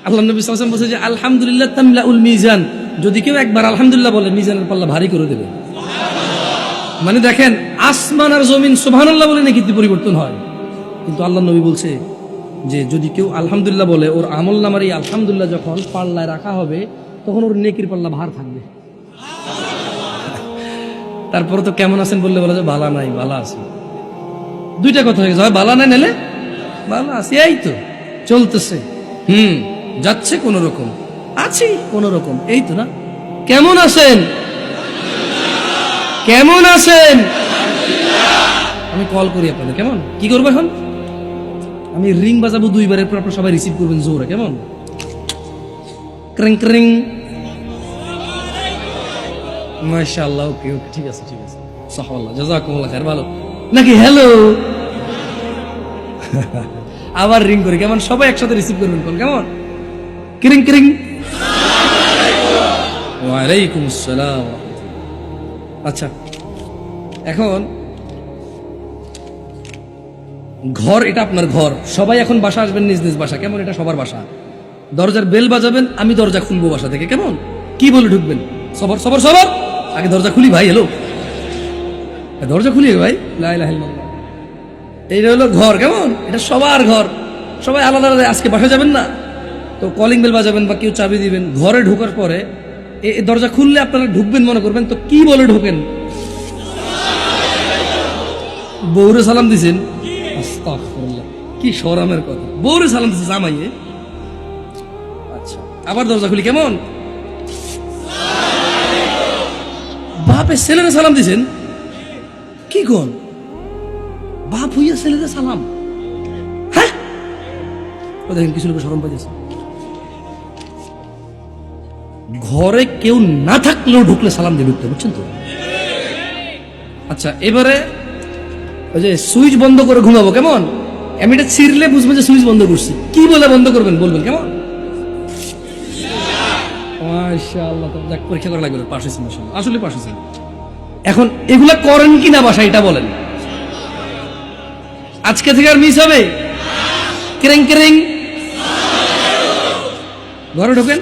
আল্লাহ নবী সাল্লাল্লাহু আলাইহি ওয়াসাল্লাম বলেছে যে আলহামদুলিল্লাহ তামলাউল মিজান, যদি কেউ একবার আলহামদুলিল্লাহ বলে মিজানের পাল্লা ভারী করে দেবে। মানে দেখেন, আসমান আর জমিন সুবহানাল্লাহ বলে নাকি পরিবর্তন হয়, কিন্তু আল্লাহ নবী বলছে যে যদি কেউ আলহামদুলিল্লাহ বলে, ওর আমল নামার এই আলহামদুলিল্লাহ যখন পাল্লায় রাখা হবে তখন ওর নেকির পাল্লা ভার থাকবে। তারপরে তো কেমন আছেন বললে বলা যায় বালা নাই, বালা আছে। দুইটা কথা হয়ে গেছে, হয় বালা নাই নালে বালা আছে, এই তো চলতেছে, যাচ্ছে কোন রকম, আছি কোন রকম, এই তো না। কেমন আছেন? কেমন আছেন? আমি কল করি আপনাদের, কেমন কি করবো এখন? আমি রিং বাজাবো দুইবারের পর আপনারা সবাই রিসিভ করবেন জোরে, কেমন? ক্রিং ক্রিং। মাশাআল্লাহ, ওকে ওকে, ঠিক আছে ঠিক আছে, সাহাবাল্লাহ জাযাকুমুল্লাহ খাইর, ভালো নাকি? হ্যালো। আবার রিং করি, কেমন? সবাই একসাথে রিসিভ করবেন কল, কেমন? ক্রিং ক্রিং। ওয়া আলাইকুম আসসালাম। আচ্ছা, এখন ঘর, এটা আপনার ঘর, সবাই এখন বাসা আসবেন নিজ নিজ বাসা, কেমন? এটা সবার বাসা। দরজার বেল বাজাবেন, আমি দরজা খুলবো বাসা থেকে, কেমন? কি বলে ঢুকবেন? সবর সবর সবর, আগে দরজা খুলি ভাই, হ্যালো দরজা খুলি ভাই, লা ইলাহা ইল্লাল্লাহ। এইটা হলো ঘর, কেমন? এটা সবার ঘর, সবাই আলাদা আলাদা। আজকে বাসা যাবেন না তো কলিং বেল বাজাবেন বা কেউ চাবি দিবেন। ঘরে ঢোকার পরে এই দরজা খুললে আপনারা ঢুকবেন মনে করবেন, তো কি বলে ঢোকেন? বউরে সালাম দিছেন, আস্তাগফিরুল্লাহ, কি শরমের কথা, বউরে সালাম দিছে জামাইয়ে। আচ্ছা, আবার দরজা খুলি, কেমন? বাপে ছেলেরে সালাম দিছেন, কি কোন? বাপ হইয়া ছেলেরে সালাম, হ্যাঁ? দেখেন কিছু লোক শরম পাইতেছে। ঘরে কেউ না থাকলেও ঢুকলে সালাম দিয়ে ঢুকতে, বুঝছেন তো? আচ্ছা, এবারে ওই যে সুইচ বন্ধ করে ঘুমাবো, কেমন? এমনিটা ছিঁড়লে বুঝবেন যে সুইচ বন্ধ করছি, কি বলে বন্ধ করবেন বলবেন, কেমন? মাশাআল্লাহ, যাক, পরীক্ষা করা লাগবে, পাশ হয়েছে মাশাআল্লাহ, আসলে পাশ হয়েছে। এখন এগুলা করেন কিনা বাসা, এটা বলেন। আজকে থেকে আর মিস হবে? ক্রিং ক্রিং। ঘরে ঢোকেন।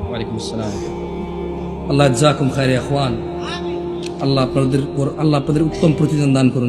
ওয়ালাইকুম আসসালাম। আল্লাহ জাযাকুম খাইর ইয়া ইখওয়ান। আল্লাহ আপনাদের উত্তম প্রতিদান দান করুন।